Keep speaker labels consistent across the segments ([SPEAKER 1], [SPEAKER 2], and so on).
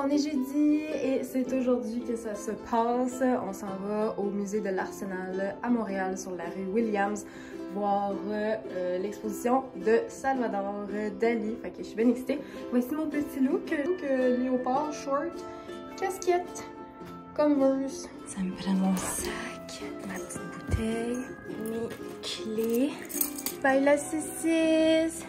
[SPEAKER 1] On est jeudi et c'est aujourd'hui que ça se passe. On s'en va au musée de l'Arsenal à Montréal sur la rue Williams voir l'exposition de Salvador Dali. Fait que je suis bien excitée. Voici mon petit look léopard, short, casquette, Converse. Ça me prend mon sac, ma petite bouteille, mes clés. Bye la saucisse!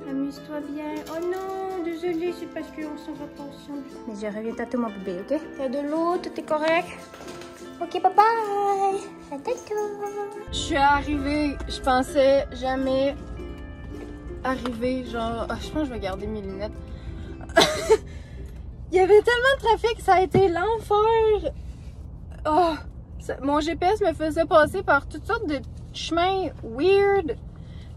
[SPEAKER 1] Amuse-toi bien. Oh non, désolée, c'est parce qu'on se pas ensemble. Mais je reviens tantôt, mon bébé, ok? T'as de l'eau, tout est correct? Ok, bye bye! À tantôt! Je suis arrivée, je pensais jamais arriver, genre... je pense que je vais garder mes lunettes. Il y avait tellement de trafic, ça a été l'enfer! Oh, mon GPS me faisait passer par toutes sortes de chemins weird.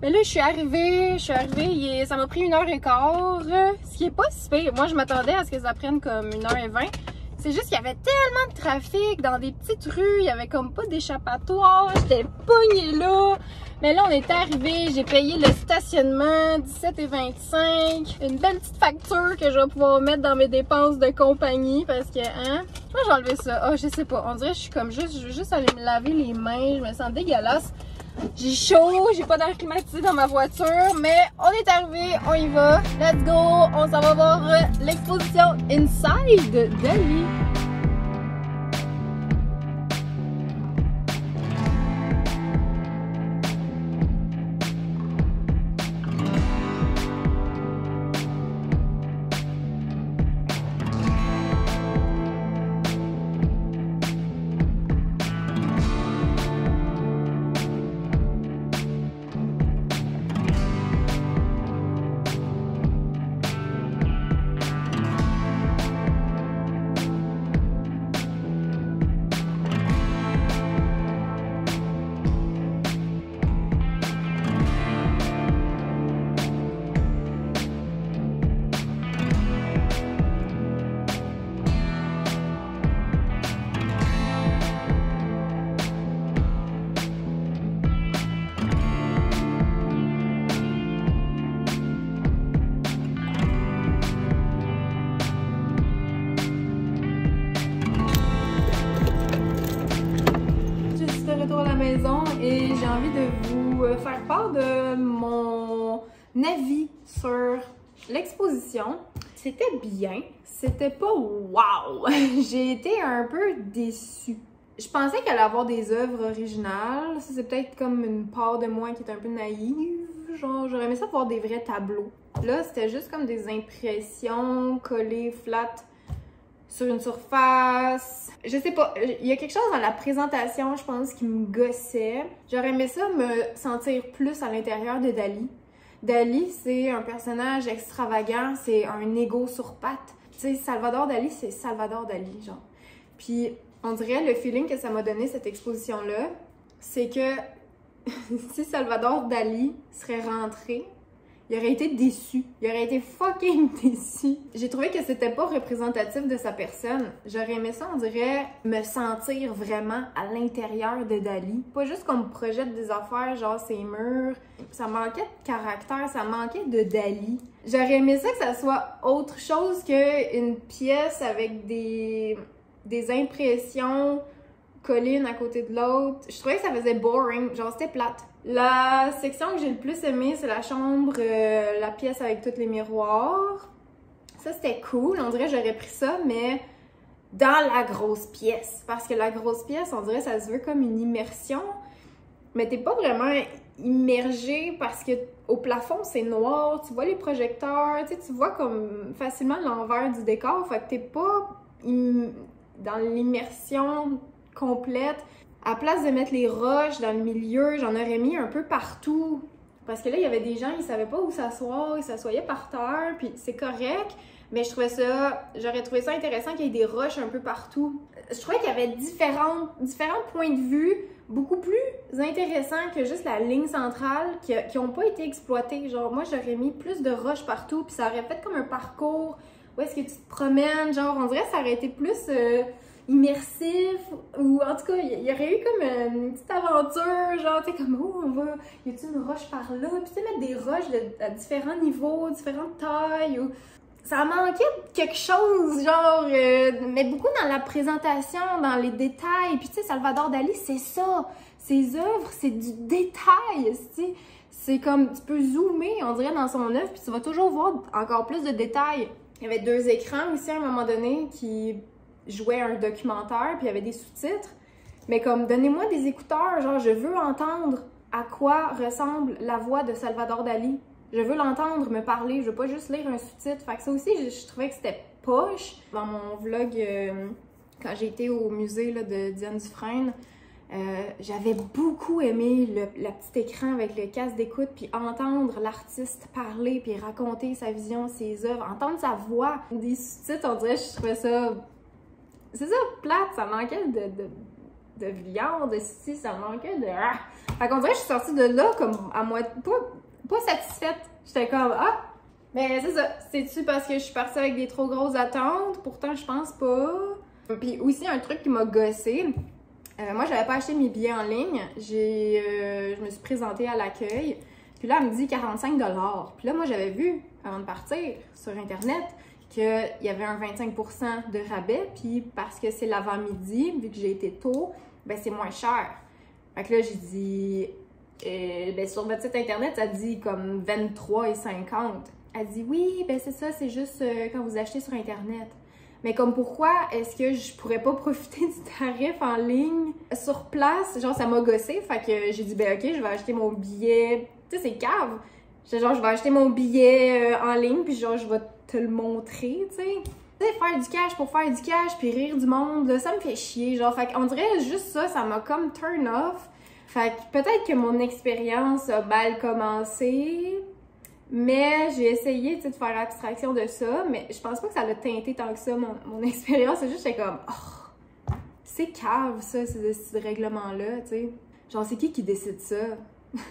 [SPEAKER 1] Mais là, je suis arrivée, ça m'a pris 1h15, ce qui est pas si pire. Moi, je m'attendais à ce que ça prenne comme 1h20. C'est juste qu'il y avait tellement de trafic dans des petites rues, il y avait comme pas d'échappatoire, j'étais pognée là. Mais là, on est arrivé, j'ai payé le stationnement, 17,25 $. Une belle petite facture que je vais pouvoir mettre dans mes dépenses de compagnie parce que, hein, moi j'ai enlevé ça. Oh, je sais pas, on dirait que je suis comme juste, je veux juste aller me laver les mains, je me sens dégueulasse. J'ai chaud, j'ai pas d'air climatisé dans ma voiture, mais on est arrivé, on y va. Let's go, on s'en va voir l'exposition Inside Dali. Et j'ai envie de vous faire part de mon avis sur l'exposition. C'était bien, c'était pas wow! J'ai été un peu déçue. Je pensais qu'elle allait avoir des œuvres originales. Ça, c'est peut-être comme une part de moi qui est un peu naïve. Genre, j'aurais aimé ça voir des vrais tableaux. Là, c'était juste comme des impressions collées flat sur une surface. Je sais pas, il y a quelque chose dans la présentation, je pense, qui me gossait. J'aurais aimé ça me sentir plus à l'intérieur de Dali. Dali, c'est un personnage extravagant, c'est un ego sur pattes. Tu sais, Salvador Dali, c'est Salvador Dali, genre. Puis, on dirait, le feeling que ça m'a donné, cette exposition-là, c'est que si Salvador Dali serait rentré, il aurait été déçu. Il aurait été fucking déçu. J'ai trouvé que c'était pas représentatif de sa personne. J'aurais aimé ça, on dirait, me sentir vraiment à l'intérieur de Dali. Pas juste qu'on me projette des affaires, genre ses murs. Ça manquait de caractère, ça manquait de Dali. J'aurais aimé ça que ça soit autre chose qu'une pièce avec des impressions collées une à côté de l'autre. Je trouvais que ça faisait boring, genre c'était plate. La section que j'ai le plus aimée, c'est la chambre, la pièce avec tous les miroirs. Ça, c'était cool. On dirait que j'aurais pris ça, mais dans la grosse pièce. Parce que la grosse pièce, on dirait que ça se veut comme une immersion. Mais t'es pas vraiment immergé parce que au plafond, c'est noir. Tu vois les projecteurs, tu vois comme facilement l'envers du décor. Fait que t'es pas dans l'immersion complète. À place de mettre les roches dans le milieu, j'en aurais mis un peu partout. Parce que là, il y avait des gens, ils savaient pas où s'asseoir, ils s'assoyaient par terre, puis c'est correct. Mais j'aurais trouvé ça intéressant qu'il y ait des roches un peu partout. Je trouvais qu'il y avait différents points de vue, beaucoup plus intéressants que juste la ligne centrale, qui ont pas été exploités. Genre, moi, j'aurais mis plus de roches partout, puis ça aurait fait comme un parcours où est-ce que tu te promènes. Genre, on dirait que ça aurait été plus immersif, ou en tout cas, il y aurait eu comme une petite aventure, genre, tu sais, comme, oh, y a-t-il une roche par là? Puis tu sais, mettre des roches à différents niveaux, différentes tailles, ou... ça manquait de quelque chose, genre, mais beaucoup dans la présentation, dans les détails. Puis tu sais, Salvador Dali, c'est ça. Ses œuvres, c'est du détail, tu sais. C'est comme, tu peux zoomer, on dirait, dans son œuvre, puis tu vas toujours voir encore plus de détails. Il y avait 2 écrans aussi à un moment donné qui jouaient un documentaire, puis il y avait des sous-titres. Mais comme, donnez-moi des écouteurs, genre, je veux entendre à quoi ressemble la voix de Salvador Dali. Je veux l'entendre me parler, je veux pas juste lire un sous-titre. Fait que ça aussi, je trouvais que c'était poche. Dans mon vlog, quand j'ai été au musée là, de Diane Dufresne, j'avais beaucoup aimé le petit écran avec le casque d'écoute, puis entendre l'artiste parler, puis raconter sa vision, ses œuvres, entendre sa voix. Des sous-titres, on dirait, je trouvais ça... C'est ça, plate, ça manquait de viande, si, ça manquait de... Fait qu'on dirait que je suis sortie de là comme à moitié... Pas satisfaite. J'étais comme, ah! Mais c'est ça, c'est-tu parce que je suis partie avec des trop grosses attentes? Pourtant, je pense pas. Puis aussi, un truc qui m'a gossée. Moi, j'avais pas acheté mes billets en ligne. Je me suis présentée à l'accueil. Puis là, elle me dit 45 $. Puis là, moi, j'avais vu, avant de partir, sur Internet, qu'il y avait un 25 % de rabais. Puis parce que c'est l'avant-midi, vu que j'ai été tôt, ben c'est moins cher. Fait que là, j'ai dit... ben sur votre site Internet, ça dit comme 23,50 $. Elle dit oui, ben c'est ça, c'est juste quand vous achetez sur Internet. Mais comme pourquoi est-ce que je pourrais pas profiter du tarif en ligne sur place? Genre, ça m'a gossé, fait que j'ai dit, ben ok, je vais acheter mon billet. Tu sais, c'est cave. Genre, je vais acheter mon billet en ligne, puis genre, je vais te le montrer, tu sais. Tu sais, faire du cash pour faire du cash, puis rire du monde, là, ça me fait chier. Genre, fait qu'on dirait juste ça, ça m'a comme turn off. Fait que peut-être que mon expérience a mal commencé, mais j'ai essayé de faire abstraction de ça, mais je pense pas que ça l'a teinté tant que ça, mon expérience. C'est juste, j'étais comme, oh, c'est cave ça, ce règlement-là, tu sais. Genre, c'est qui décide ça?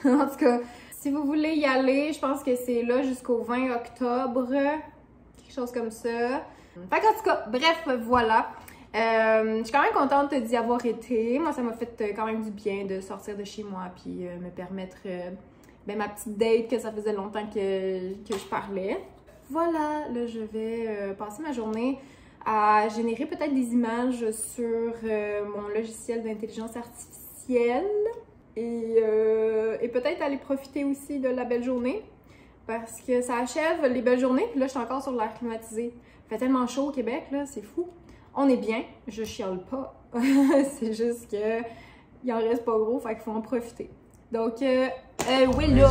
[SPEAKER 1] En tout cas, si vous voulez y aller, je pense que c'est là jusqu'au 20 octobre, quelque chose comme ça. Fait qu'en tout cas, bref, voilà. Je suis quand même contente d'y avoir été. Moi, ça m'a fait quand même du bien de sortir de chez moi puis me permettre ben, ma petite date que ça faisait longtemps que je parlais. Voilà, là, je vais passer ma journée à générer peut-être des images sur mon logiciel d'intelligence artificielle et peut-être aller profiter aussi de la belle journée parce que ça achève les belles journées puis là, je suis encore sur l'air climatisé. Il fait tellement chaud au Québec, là, c'est fou. On est bien, je chiale pas. C'est juste que il en reste pas gros, fait qu'il faut en profiter. Donc, oui, là.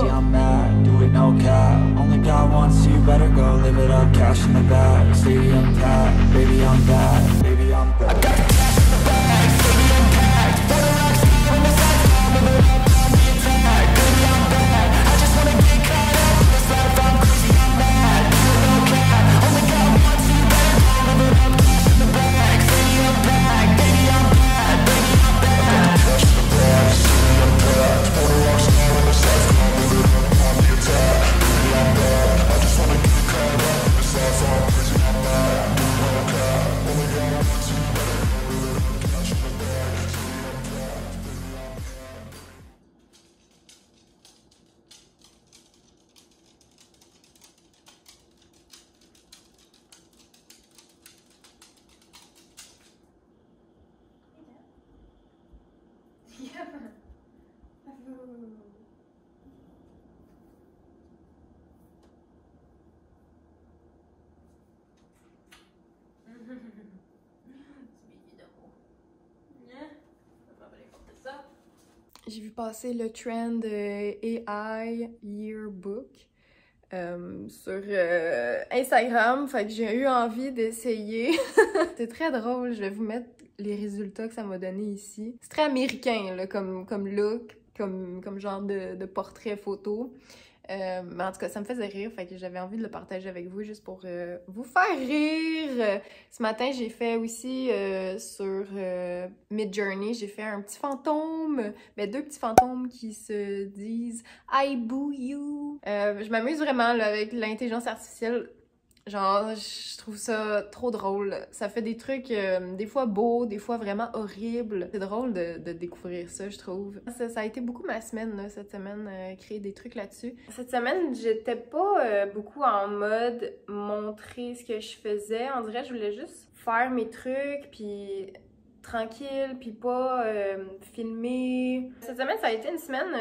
[SPEAKER 1] J'ai vu passer le trend AI Yearbook sur Instagram, fait que j'ai eu envie d'essayer. C'est très drôle, je vais vous mettre les résultats que ça m'a donné ici. C'est très américain là, comme look, comme genre de portrait photo. Mais en tout cas, ça me faisait rire, fait que j'avais envie de le partager avec vous juste pour vous faire rire. Ce matin, j'ai fait aussi sur Midjourney, j'ai fait un petit fantôme, ben 2 petits fantômes qui se disent « I boo you ». Je m'amuse vraiment là, avec l'intelligence artificielle. Genre, je trouve ça trop drôle. Ça fait des trucs des fois beaux, des fois vraiment horribles. C'est drôle de découvrir ça, je trouve. Ça a été beaucoup ma semaine, là, cette semaine, créer des trucs là-dessus. Cette semaine, j'étais pas beaucoup en mode montrer ce que je faisais. On dirait que je voulais juste faire mes trucs, puis tranquille, puis pas filmer. Cette semaine, ça a été une semaine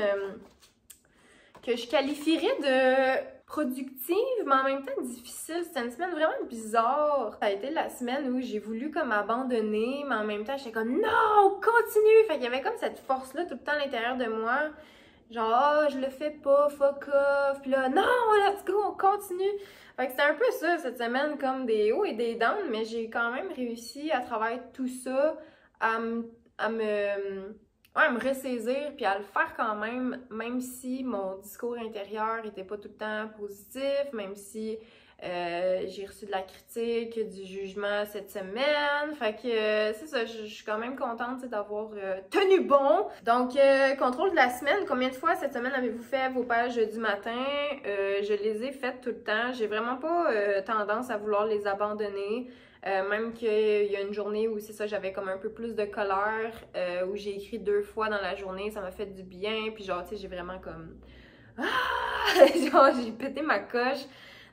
[SPEAKER 1] que je qualifierais de productive, mais en même temps difficile. C'était une semaine vraiment bizarre. Ça a été la semaine où j'ai voulu comme abandonner, mais en même temps, j'étais comme non, continue! Fait qu'il y avait comme cette force-là tout le temps à l'intérieur de moi. Genre, ah, je le fais pas, fuck off. Puis là, non, let's go, on continue. Fait que c'était un peu ça cette semaine, comme des hauts et des downs, mais j'ai quand même réussi à travers tout ça à me ressaisir puis à le faire quand même si mon discours intérieur était pas tout le temps positif, même si j'ai reçu de la critique, du jugement cette semaine. Fait que c'est ça, je suis quand même contente d'avoir tenu bon. Donc, contrôle de la semaine, combien de fois cette semaine avez-vous fait vos pages du matin? Je les ai faites tout le temps. J'ai vraiment pas tendance à vouloir les abandonner. Même qu'il y a une journée où c'est ça, j'avais comme un peu plus de colère, où j'ai écrit 2 fois dans la journée, ça m'a fait du bien, puis genre, tu sais, j'ai vraiment comme... Ah! Genre, j'ai pété ma coche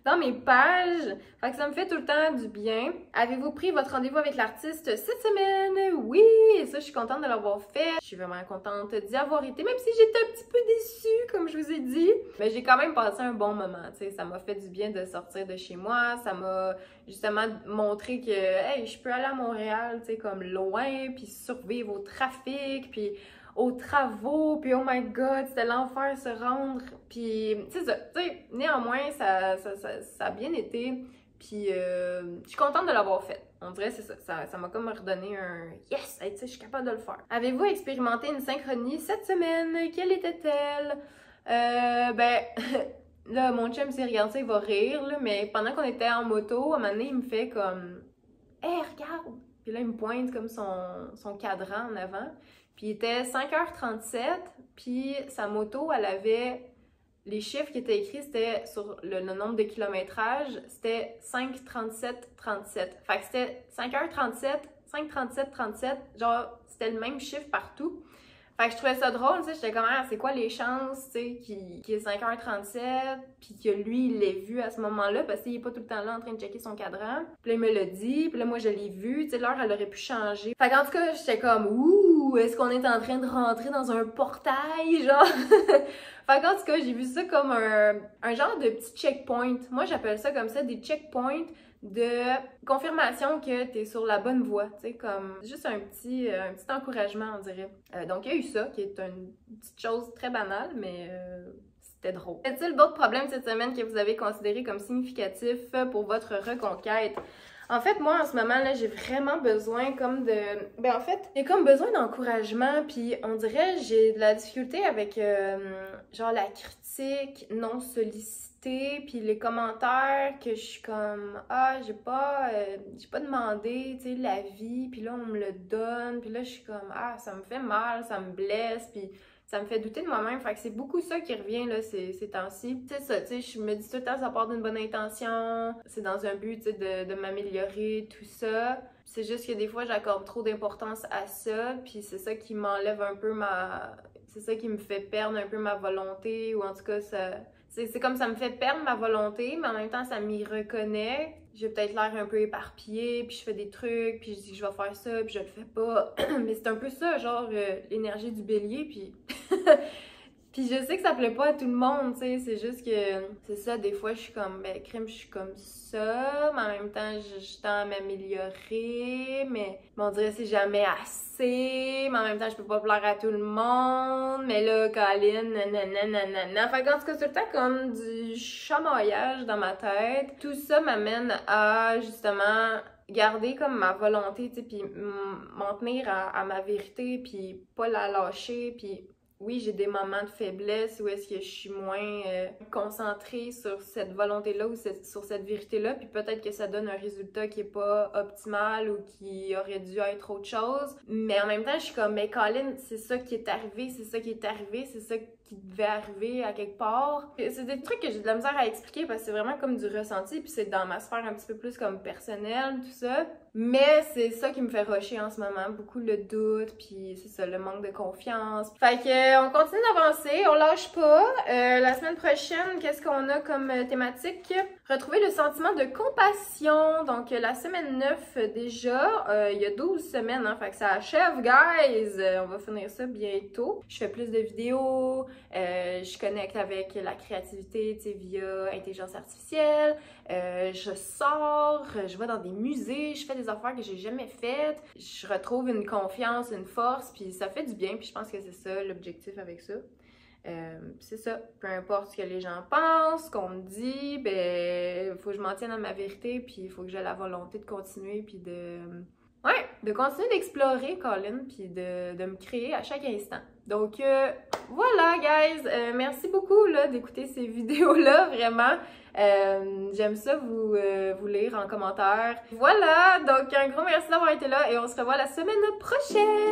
[SPEAKER 1] dans mes pages. Fait que ça me fait tout le temps du bien. Avez-vous pris votre rendez-vous avec l'artiste cette semaine? Oui! Et ça, je suis contente de l'avoir fait. Je suis vraiment contente d'y avoir été, même si j'étais un petit peu déçue, comme je vous ai dit. Mais j'ai quand même passé un bon moment, tu sais. Ça m'a fait du bien de sortir de chez moi. Ça m'a justement montré que, hey, je peux aller à Montréal, tu sais, comme loin, puis survivre au trafic, puis aux travaux, puis oh my god, c'était l'enfer se rendre, puis c'est ça, tu sais, néanmoins, ça a bien été, puis je suis contente de l'avoir fait. On dirait c'est ça m'a comme redonné un yes, hey, tu sais, je suis capable de le faire. Avez-vous expérimenté une synchronie cette semaine? Quelle était-elle? Ben, là, mon chum s'est regardé, il va rire, là, mais pendant qu'on était en moto, à un moment donné, il me fait comme hey, regarde! Puis là, il me pointe comme son cadran en avant. Puis il était 5h37, puis sa moto, elle avait... Les chiffres qui étaient écrits, c'était sur le nombre de kilométrage, c'était 5:37:37. Fait que c'était 5h37, 5:37:37, genre, c'était le même chiffre partout. Fait que je trouvais ça drôle, tu sais, j'étais comme, ah, c'est quoi les chances, tu sais, qu'il est 5h37, puis que lui, il l'ait vu à ce moment-là, parce qu'il est pas tout le temps là en train de checker son cadran. Puis là, il me l'a dit, puis là, moi, je l'ai vu, tu sais, l'heure, elle aurait pu changer. Fait qu'en tout cas, j'étais comme, ouh, est-ce qu'on est en train de rentrer dans un portail, genre? Fait qu'en tout cas, j'ai vu ça comme un genre de petit checkpoint. Moi, j'appelle ça comme ça, des checkpoints de confirmation que t'es sur la bonne voie, tu sais, comme juste un petit encouragement, on dirait. Donc, il y a eu ça, qui est une petite chose très banale, mais c'était drôle. Y a-t-il d'autres problèmes cette semaine que vous avez considérés comme significatifs pour votre reconquête? En fait, moi, en ce moment, là, j'ai vraiment besoin comme de... Ben, en fait, j'ai comme besoin d'encouragement, puis on dirait j'ai de la difficulté avec, genre, la critique non sollicitée, puis les commentaires que je suis comme... Ah, j'ai pas demandé, tu sais, l'avis, puis là, on me le donne, puis là, je suis comme... Ah, ça me fait mal, ça me blesse, puis... Ça me fait douter de moi-même, fait que c'est beaucoup ça qui revient là ces temps-ci. C'est ça, tu sais, je me dis tout le temps ça part d'une bonne intention, c'est dans un but, tu sais, de m'améliorer, tout ça. C'est juste que des fois j'accorde trop d'importance à ça, puis c'est ça qui m'enlève un peu c'est ça qui me fait perdre un peu ma volonté, ou en tout cas c'est comme ça me fait perdre ma volonté, mais en même temps ça m'y reconnecte. J'ai peut-être l'air un peu éparpillée, puis je fais des trucs, puis je dis que je vais faire ça, puis je le fais pas. Mais c'est un peu ça, genre l'énergie du bélier, puis... Puis je sais que ça plaît pas à tout le monde, tu sais, c'est juste que... C'est ça, des fois, je suis comme, ben, crime, je suis comme ça, mais en même temps, je tends à m'améliorer, mais on dirait que c'est jamais assez, mais en même temps, je peux pas plaire à tout le monde, mais là, Colin, nanana. Fait qu'en tout cas, c'est tout le temps comme du chamaillage dans ma tête. Tout ça m'amène à, justement... garder comme ma volonté, tu sais, puis m'en tenir à ma vérité, puis pas la lâcher, puis oui, j'ai des moments de faiblesse où est-ce que je suis moins concentrée sur cette volonté-là ou sur cette vérité-là, puis peut-être que ça donne un résultat qui est pas optimal ou qui aurait dû être autre chose. Mais en même temps, je suis comme, mais Colin, c'est ça qui est arrivé, c'est ça qui est arrivé, c'est ça qui devait arriver à quelque part. C'est des trucs que j'ai de la misère à expliquer parce que c'est vraiment comme du ressenti, puis c'est dans ma sphère un petit peu plus comme personnelle, tout ça. Mais c'est ça qui me fait rusher en ce moment, beaucoup le doute, puis c'est ça, le manque de confiance. Fait que on continue d'avancer, on lâche pas. La semaine prochaine, qu'est-ce qu'on a comme thématique? Retrouver le sentiment de compassion. Donc la semaine 9 déjà, il y a 12 semaines, hein, fait que ça achève, guys! On va finir ça bientôt. Je fais plus de vidéos, je connecte avec la créativité, tu sais, via intelligence artificielle. Je sors, je vais dans des musées, je fais des affaires que j'ai jamais faites. Je retrouve une confiance, une force, puis ça fait du bien, puis je pense que c'est ça l'objectif avec ça. C'est ça, peu importe ce que les gens pensent, qu'on me dit, ben, faut que je m'en tienne à ma vérité, puis il faut que j'ai la volonté de continuer, puis de continuer d'explorer, Colin, puis de me créer à chaque instant. Donc, voilà, guys! Merci beaucoup, là, d'écouter ces vidéos-là, vraiment. J'aime ça vous lire en commentaire. Voilà! Donc, un gros merci d'avoir été là et on se revoit la semaine prochaine!